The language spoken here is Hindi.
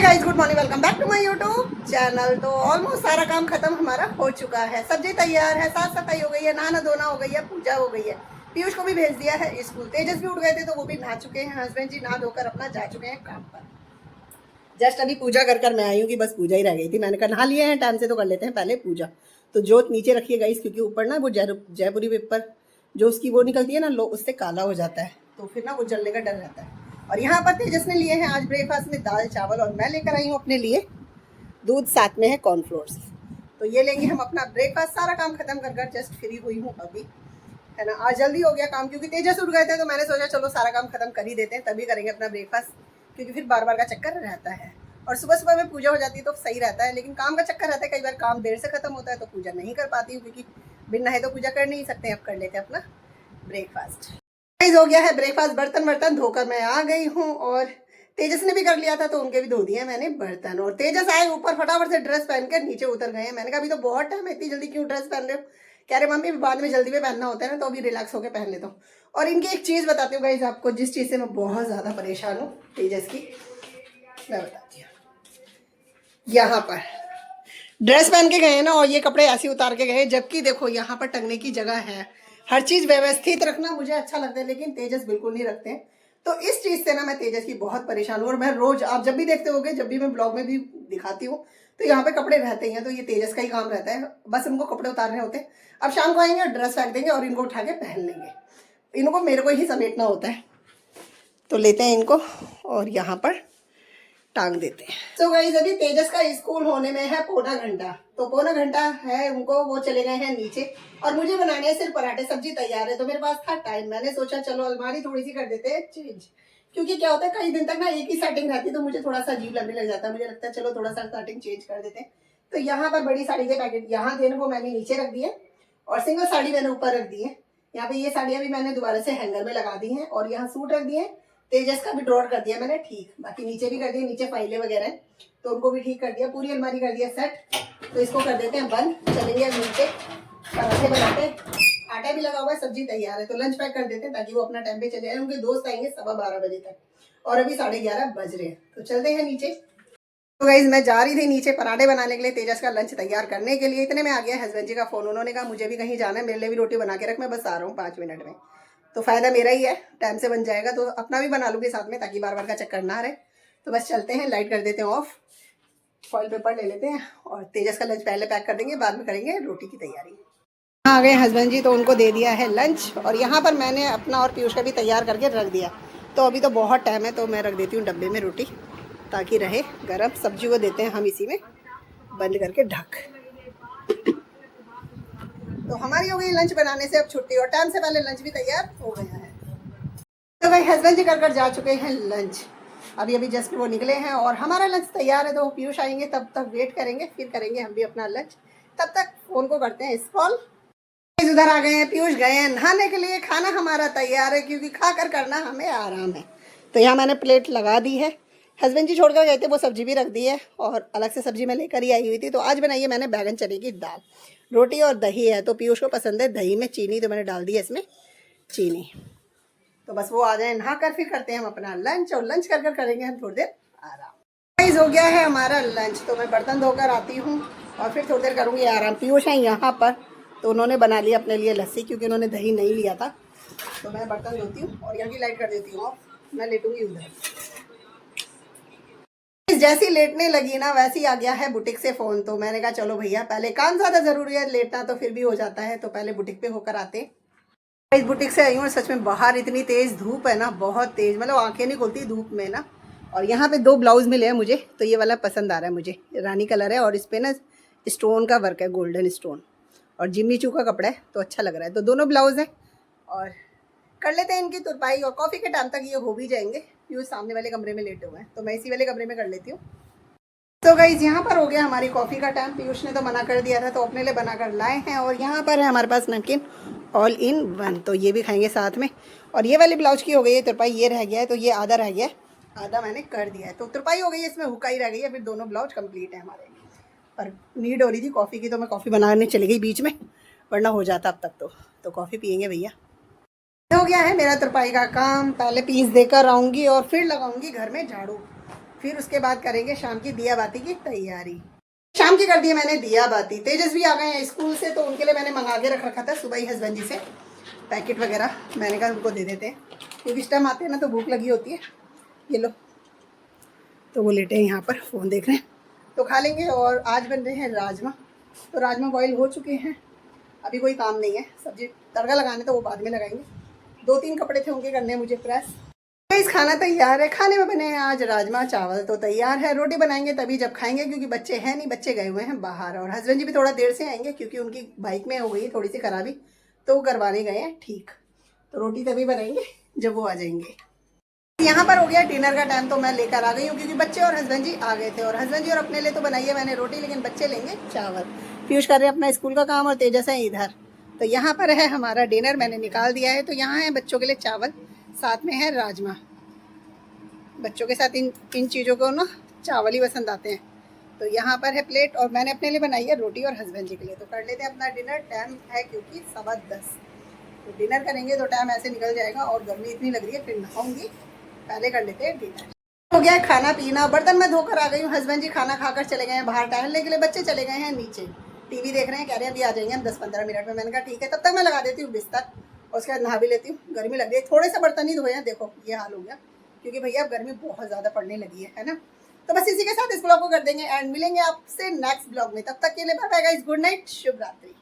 Guys good morning, welcome back to my YouTube channel. तो ऑलमोस्ट सारा काम खत्म हमारा हो चुका है। सब्जी तैयार है, साफ सफाई हो गई है, नहाना धोना हो गई है, पूजा हो गई है। पीयूष को भी भेज दिया है स्कूल। तेजस भी उठ गए थे तो वो भी नहा चुके हैं। हस्बैंड जी नहा धोकर अपना जा चुके हैं काम पर। जस्ट अभी पूजा कर कर मैं आई हूँ कि बस पूजा ही रह गई थी। मैंने कहा नहा लिए हैं टाइम से तो कर लेते हैं पहले पूजा। तो जोत नीचे रखिए गाइस, क्योंकि ऊपर ना वो जयपुरी पेपर जो उसकी वो निकलती है ना, लो उससे काला हो जाता है, तो फिर ना वो जलने का डर रहता है। और यहाँ पर तेजस ने लिए हैं आज ब्रेकफास्ट में दाल चावल, और मैं लेकर आई हूँ अपने लिए दूध, साथ में है कॉर्नफ्लोर्स। तो ये लेंगे हम अपना ब्रेकफास्ट। सारा काम खत्म कर कर जस्ट फ्री हुई हूँ अभी, है ना। आज जल्दी हो गया काम क्योंकि तेजस उठ गए थे, तो मैंने सोचा चलो सारा काम खत्म कर ही देते हैं, तभी करेंगे अपना ब्रेकफास्ट, क्योंकि फिर बार बार का चक्कर रहता है। और सुबह सुबह में पूजा हो जाती है तो सही रहता है, लेकिन काम का चक्कर रहता है। कई बार काम देर से खत्म होता है तो पूजा नहीं कर पाती हूँ, क्योंकि बिन नहाए तो पूजा कर नहीं सकते। अब कर लेते हैं अपना ब्रेकफास्ट। हो गया है ब्रेकफास्ट। बर्तन वर्तन धोकर मैं आ गई हूँ, और तेजस ने भी कर लिया था तो उनके भी धो दिए मैंने बर्तन। और तेजस आए ऊपर, फटाफट से ड्रेस पहन कर नीचे उतर गए हैं। मैंने कहा अभी तो बहुत टाइम है, इतनी जल्दी क्यों ड्रेस पहन रहे हो? कह रहे मम्मी बाद में जल्दी में पहनना होता है ना, तो अभी रिलैक्स होकर पहन लेता हूँ। और इनकी एक चीज़ बताती हूँ गाइस आपको, जिस चीज़ से मैं बहुत ज़्यादा परेशान हूँ तेजस की, मैं बताती हूँ। यहाँ पर ड्रेस पहन के गए हैं ना, और ये कपड़े ऐसे उतार के गए, जबकि देखो यहाँ पर टंगने की जगह है। हर चीज व्यवस्थित रखना मुझे अच्छा लगता है, लेकिन तेजस बिल्कुल नहीं रखते हैं। तो इस चीज से ना मैं तेजस की बहुत परेशान हूँ। और मैं रोज, आप जब भी देखते होगे, जब भी मैं ब्लॉग में भी दिखाती हूँ, तो यहाँ पे कपड़े रहते हैं। तो ये तेजस का ही काम रहता है, बस इनको कपड़े उतारने होते हैं। अब शाम को आएंगे और ड्रेस फेंक देंगे और इनको उठा के पहन लेंगे। इनको मेरे को ही समेटना होता है। तो लेते हैं इनको और यहाँ पर टांग देते हैं। तो गाइस अभी तेजस का स्कूल होने में है पौना घंटा, तो पौना घंटा है उनको, वो चले गए हैं नीचे। और मुझे बनाने हैं सिर्फ पराठे। सब्जी तैयार है तो मेरे पास था टाइम, मैंने सोचा चलो अलमारी थोड़ी सी कर देते हैं चेंज, क्योंकि क्या होता है कई दिन तक ना एक ही सेटिंग रहती है तो मुझे थोड़ा सा अजीब लगने लग जाता है। मुझे लगता है चलो थोड़ा सा सेटिंग चेंज कर देते हैं। तो यहाँ पर बड़ी साड़ी के पैकेट यहाँ थे वो मैंने नीचे रख दिए, और सिंगल साड़ी मैंने ऊपर रख दी है। यहाँ पे ये साड़ियाँ भी मैंने दोबारा से हैंगर में लगा दी हैं, और यहाँ सूट रख दिए। तेजस का भी ड्रॉर कर दिया मैंने ठीक, बाकी नीचे भी कर दिया, नीचे फाइलें वगैरह हैं तो उनको भी ठीक कर दिया, पूरी अलमारी कर दिया सेट। तो इसको कर देते हैं बंद, चलेंगे नीचे पराठे बनाते। आटा भी लगा हुआ है, सब्जी तैयार है, तो लंच पैक कर देते हैं ताकि वो अपना टाइम पे चले जाए। उनके दोस्त आएंगे 12:15 बजे तक, और अभी 11:30 बज रहे हैं, तो चलते हैं नीचे। तो गाइज मैं जा रही थी नीचे पराठे बनाने के लिए, तेजस का लंच तैयार करने के लिए। इतने में आ गया हस्बैंड जी का फोन। उन्होंने कहा मुझे भी कहीं जाना है, मेरे लिए भी रोटी बना के रख, मैं बस आ रहा हूँ 5 मिनट में। तो फायदा मेरा ही है, टाइम से बन जाएगा, तो अपना भी बना लूँगी साथ में, ताकि बार बार का चक्कर ना रहे। तो बस चलते हैं, लाइट कर देते हैं ऑफ, फॉइल पेपर ले लेते हैं, और तेजस का लंच पहले पैक कर देंगे, बाद में करेंगे रोटी की तैयारी। आ गए हस्बैंड जी, तो उनको दे दिया है लंच, और यहाँ पर मैंने अपना और पीयूष का भी तैयार करके रख दिया। तो अभी तो बहुत टाइम है, तो मैं रख देती हूँ डब्बे में रोटी, ताकि रहे गर्म। सब्जी को देते हैं हम इसी में बंद करके ढक। तो हमारी हो गई लंच बनाने से अब छुट्टी, और टाइम से पहले लंच भी तैयार हो गया है। तो भाई हस्बैंड जी कर जा चुके हैं लंच, अभी अभी जस्ट वो निकले हैं, और हमारा लंच तैयार है। तो पीयूष आएंगे तब तक वेट करेंगे, फिर करेंगे हम भी अपना लंच। तब तक फोन को करते हैं स्क्रॉल। उधर आ गए हैं, पीयूष गए हैं नहाने के लिए, खाना हमारा तैयार है, क्योंकि खा कर करना हमें आराम है। तो यहाँ मैंने प्लेट लगा दी है। हस्बैंड जी छोड़कर गए थे, वो सब्जी भी रख दी है, और अलग से सब्जी मैं लेकर ही आई हुई थी। तो आज बनाई है मैंने बैगन चने की दाल, रोटी और दही है। तो पीयूष को पसंद है दही में चीनी, तो मैंने डाल दी है इसमें चीनी। तो बस वो आ जाए नहा कर, फिर करते हैं हम अपना लंच, और लंच कर करेंगे हम थोड़ी देर आराम। हो गया है हमारा लंच, तो मैं बर्तन धोकर आती हूँ और फिर थोड़ी देर करूँगी आराम। पीयूष है यहाँ पर, तो उन्होंने बना लिया अपने लिए लस्सी, क्योंकि उन्होंने दही नहीं लिया था। तो मैं बर्तन धोती हूँ और यहाँ की लाइट कर देती हूँ, मैं लेटूंगी उधर। जैसी लेटने लगी ना, वैसी आ गया है बुटीक से फ़ोन। तो मैंने कहा चलो भैया, पहले काम ज़्यादा ज़रूरी है, लेटना तो फिर भी हो जाता है, तो पहले बुटीक पे होकर आते। इस बुटीक से आई हूँ, और सच में बाहर इतनी तेज़ धूप है ना, बहुत तेज़, मतलब आंखें नहीं खुलती धूप में ना। और यहाँ पे 2 ब्लाउज़ मिले हैं मुझे, तो ये वाला पसंद आ रहा है मुझे, रानी कलर है, और इस पर ना स्टोन का वर्क है, गोल्डन स्टोन, और जिम्मी चू का कपड़ा है, तो अच्छा लग रहा है। तो दोनों ब्लाउज़ हैं, और कर लेते हैं इनकी तुरपाई, और कॉफ़ी के टाइम तक ये हो भी जाएंगे। पीयूष सामने वाले कमरे में लेटे हुए हैं, तो मैं इसी वाले कमरे में कर लेती हूँ। तो गाइज यहाँ पर हो गया हमारी कॉफ़ी का टाइम। पीयूष ने तो मना कर दिया था, तो अपने लिए बना कर लाए हैं, और यहाँ पर है हमारे पास नमकीन ऑल इन वन, तो ये भी खाएंगे साथ में। और ये वाली ब्लाउज की हो गई है तुरपाई, ये रह गया है, तो ये आधा रह गया है, आधा मैंने कर दिया है। तो तुरपाई हो गई है, इसमें हुकाई रह गई है, फिर दोनों ब्लाउज कंप्लीट है हमारे। पर नीड हो रही थी कॉफ़ी की, तो मैं कॉफ़ी बनाने चली गई बीच में, वरना हो जाता अब तक। तो कॉफ़ी पियेंगे भैया। हो गया है मेरा तुरपाई का काम, पहले पीस देकर आऊँगी और फिर लगाऊंगी घर में झाड़ू। फिर उसके बाद करेंगे शाम की दिया बाती की तैयारी। शाम की कर दी है मैंने दिया बाती। तेजस भी आ गए हैं स्कूल से, तो उनके लिए मैंने मंगा के रख रखा था सुबह ही हस्बैंड जी से पैकेट वगैरह। मैंने कहा उनको दे देते हैं, क्योंकि इस टाइम आते हैं ना तो भूख लगी होती है। ये लो, तो वो लेटे हैं यहाँ पर फ़ोन देख रहे हैं, तो खा लेंगे। और आज बन रहे हैं राजमा, तो राजमा बॉईल हो चुके हैं, अभी कोई काम नहीं है। सब्जी तड़का लगाने तो वो बाद में लगाएंगे। 2-3 कपड़े थे उनके करने मुझे प्रेस। इस खाना तैयार है। खाने में बने हैं आज राजमा चावल तो तैयार है। रोटी बनाएंगे तभी जब खाएंगे, क्योंकि बच्चे हैं नहीं, बच्चे गए हुए हैं बाहर। और हस्बैंड जी भी थोड़ा देर से आएंगे, क्योंकि उनकी बाइक में हो गई थोड़ी सी खराबी, तो वो करवाने गए हैं ठीक। तो रोटी तभी बनाएंगे जब वो आ जाएंगे। यहाँ पर हो गया डिनर का टाइम, तो मैं लेकर आ गई हूँ, क्योंकि बच्चे और हस्बैंड जी आ गए थे। और हस्बैंड जी और अपने लिए तो बनाई है मैंने रोटी, लेकिन बच्चे लेंगे चावल। पीयूष कर रहे हैं अपना स्कूल का काम और तेजस है इधर। तो यहाँ पर है हमारा डिनर, मैंने निकाल दिया है। तो यहाँ है बच्चों के लिए चावल, साथ में है राजमा। बच्चों के साथ इन चीज़ों को ना चावल ही पसंद आते हैं। तो यहाँ पर है प्लेट, और मैंने अपने लिए बनाई है रोटी और हस्बैंड जी के लिए। तो कर लेते हैं अपना डिनर। टाइम है क्योंकि 10:15, तो डिनर करेंगे तो टाइम ऐसे निकल जाएगा। और गर्मी इतनी लग रही है, फिर नहाऊंगी, पहले कर लेते हैं डिनर। हो गया है खाना पीना, बर्तन मैं धोकर आ गई हूँ। हस्बैंड जी खाना खाकर चले गए हैं बाहर टहलने के लिए, बच्चे चले गए हैं नीचे टीवी देख रहे हैं। कह रहे हैं अभी आ जाएंगे हम 10-15 मिनट में। मैंने कहा ठीक है, तब तक मैं लगा देती हूँ बिस्तर, और उसके बाद नहा भी लेती हूँ। गर्मी लग रही है, थोड़े से बर्तन ही धोए हैं, देखो ये हाल हो गया, क्योंकि भैया अब गर्मी बहुत ज़्यादा पड़ने लगी है ना। तो बस इसी के साथ इस ब्लॉग को कर देंगे एंड मिलेंगे आपसे नेक्स्ट ब्लॉग में। तब तक के लिए bye bye guys, good night, शुभ रात्रि।